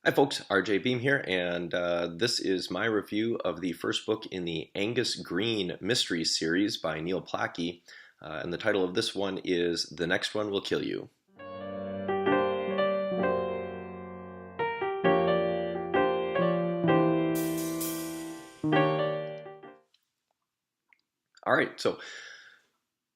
Hi folks, RJ Beam here, and this is my review of the first book in the Angus Green Mysteries series by Neil Plakcy, and the title of this one is The Next One Will Kill You. All right, so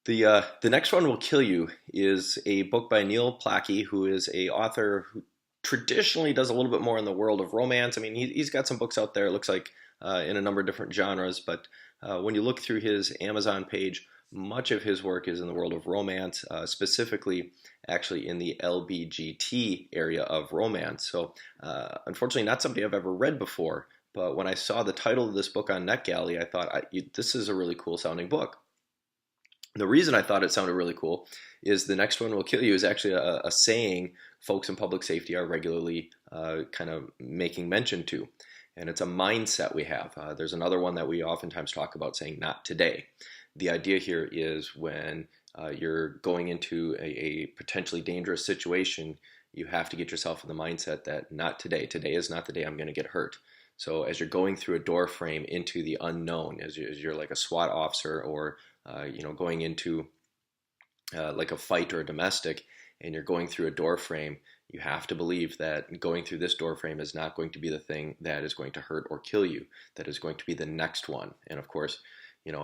the Next One Will Kill You is a book by Neil Plakcy, who is a author who traditionally does a little bit more in the world of romance. I mean, he's got some books out there, it looks like, in a number of different genres, but when you look through his Amazon page, much of his work is in the world of romance, specifically actually in the LBGT area of romance. So, unfortunately, not somebody I've ever read before, but when I saw the title of this book on NetGalley, I thought, this is a really cool sounding book. The reason I thought it sounded really cool is The Next One Will Kill You is actually a saying folks in public safety are regularly kind of making mention to. And it's a mindset we have. There's another one that we oftentimes talk about saying, not today. The idea here is when you're going into a potentially dangerous situation, you have to get yourself in the mindset that not today. Today is not the day I'm going to get hurt. So as you're going through a door frame into the unknown, as you're like a SWAT officer or going into like a fight or a domestic, and you're going through a door frame, you have to believe that going through this door frame is not going to be the thing that is going to hurt or kill you. That is going to be the next one. And of course,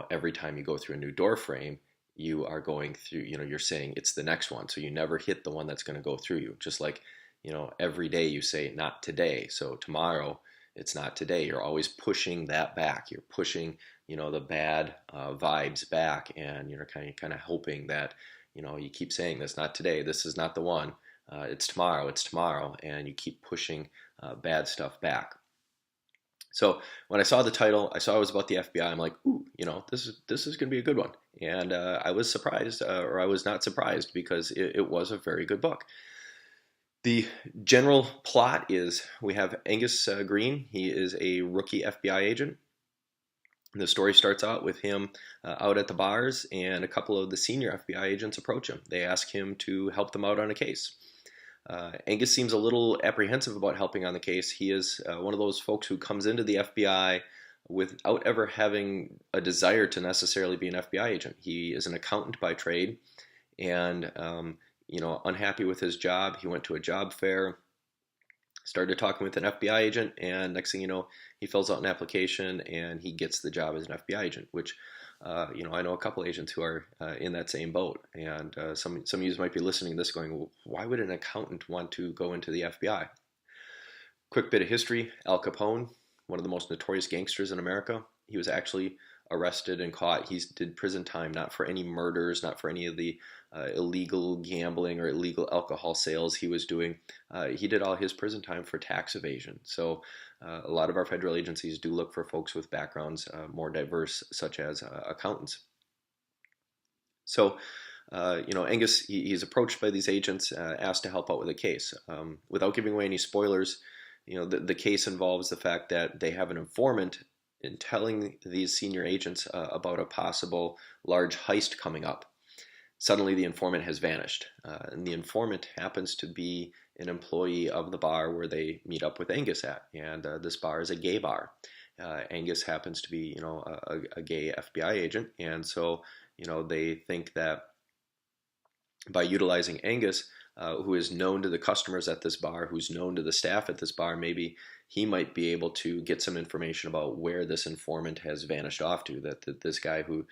every time you go through a new door frame, you are going through, you're saying it's the next one. So you never hit the one that's going to go through you. Just like, every day you say not today. So tomorrow, it's not today. You're always pushing that back. You're pushing, the bad vibes back, and you're kind of hoping that, you keep saying this, not today. This is not the one. It's tomorrow. It's tomorrow, and you keep pushing bad stuff back. So when I saw the title, I saw it was about the FBI. I'm like, ooh, this is going to be a good one. And I was surprised, or I was not surprised, because it was a very good book. The general plot is we have Angus Green. He is a rookie FBI agent. The story starts out with him out at the bars, and a couple of the senior FBI agents approach him. They ask him to help them out on a case. Angus seems a little apprehensive about helping on the case. He is one of those folks who comes into the FBI without ever having a desire to necessarily be an FBI agent. He is an accountant by trade, and unhappy with his job. He went to a job fair, started talking with an FBI agent, and next thing you know, he fills out an application and he gets the job as an FBI agent, which, I know a couple agents who are in that same boat. And some of you might be listening to this going, well, why would an accountant want to go into the FBI? Quick bit of history. Al Capone, one of the most notorious gangsters in America, he was actually arrested and caught. He did prison time, not for any murders, not for any of the illegal gambling or illegal alcohol sales he was doing. He did all his prison time for tax evasion. So a lot of our federal agencies do look for folks with backgrounds more diverse, such as accountants. So, Angus, he's approached by these agents, asked to help out with a case. Without giving away any spoilers, the case involves the fact that they have an informant in telling these senior agents about a possible large heist coming up. Suddenly the informant has vanished, and the informant happens to be an employee of the bar where they meet up with Angus at, and this bar is a gay bar. Angus happens to be, a gay FBI agent, and so, they think that by utilizing Angus, who is known to the customers at this bar, who's known to the staff at this bar, maybe he might be able to get some information about where this informant has vanished off to, that this guy who,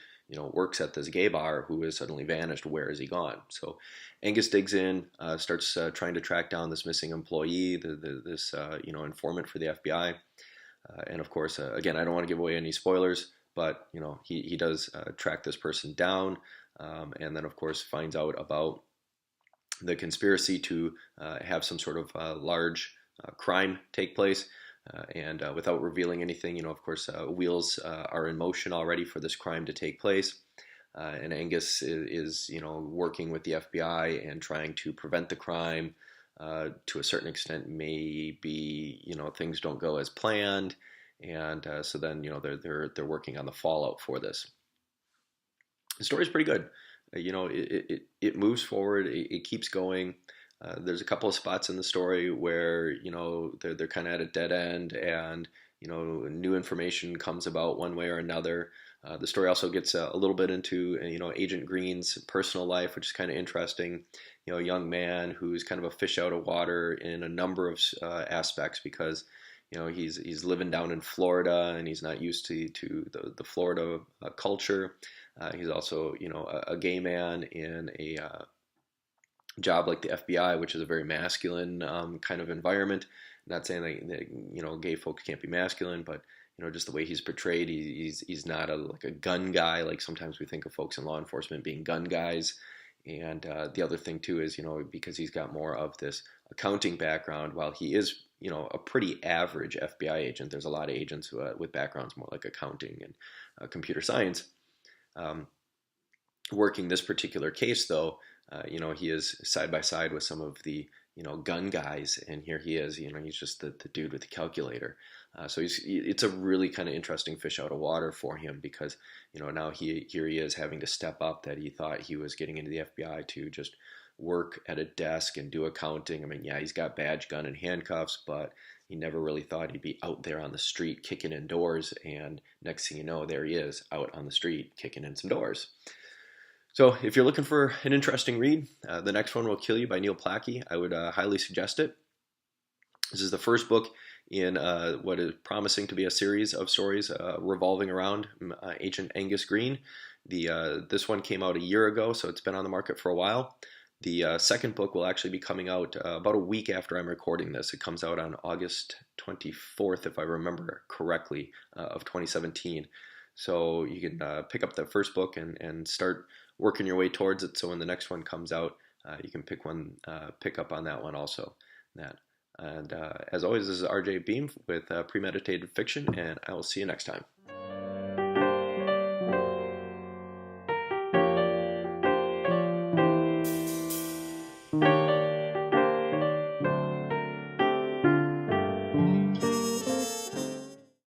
works at this gay bar who has suddenly vanished, where has he gone? So Angus digs in, starts trying to track down this missing employee, this informant for the FBI. And of course, again, I don't want to give away any spoilers, but, he does track this person down, and then of course finds out about the conspiracy to have some sort of large crime take place. And without revealing anything, of course, wheels are in motion already for this crime to take place. And Angus is, working with the FBI and trying to prevent the crime. To a certain extent, maybe, things don't go as planned. And so then, they're working on the fallout for this. The story's pretty good. It moves forward. It keeps going. There's a couple of spots in the story where they're kind of at a dead end, and new information comes about one way or another. The story also gets a little bit into Agent Green's personal life, which is kind of interesting. A young man who's kind of a fish out of water in a number of aspects, because he's living down in Florida and he's not used to the Florida culture. He's also a gay man in a job like the FBI, which is a very masculine kind of environment. Not saying that gay folks can't be masculine, but just the way he's portrayed, he's not like a gun guy. Like sometimes we think of folks in law enforcement being gun guys. And the other thing too is because he's got more of this accounting background, while he is a pretty average FBI agent. There's a lot of agents with backgrounds more like accounting and computer science. Working this particular case, though, he is side by side with some of the gun guys, and here he is. He's just the dude with the calculator. So it's a really kind of interesting fish out of water for him, because now here he is having to step up. That he thought he was getting into the FBI to just work at a desk and do accounting. I mean, yeah, he's got badge, gun, and handcuffs, but he never really thought he'd be out there on the street kicking in doors. And next thing you know, there he is out on the street kicking in some doors. So if you're looking for an interesting read, The Next One Will Kill You by Neil Plakcy, I would highly suggest it. This is the first book in what is promising to be a series of stories revolving around Agent Angus Green. This one came out a year ago, so it's been on the market for a while. The second book will actually be coming out about a week after I'm recording this. It comes out on August 24th, if I remember correctly, of 2017. So you can pick up the first book and start working your way towards it. So when the next one comes out, you can pick up on that one also. And as always, this is RJ Beam with Premeditated Fiction, and I will see you next time.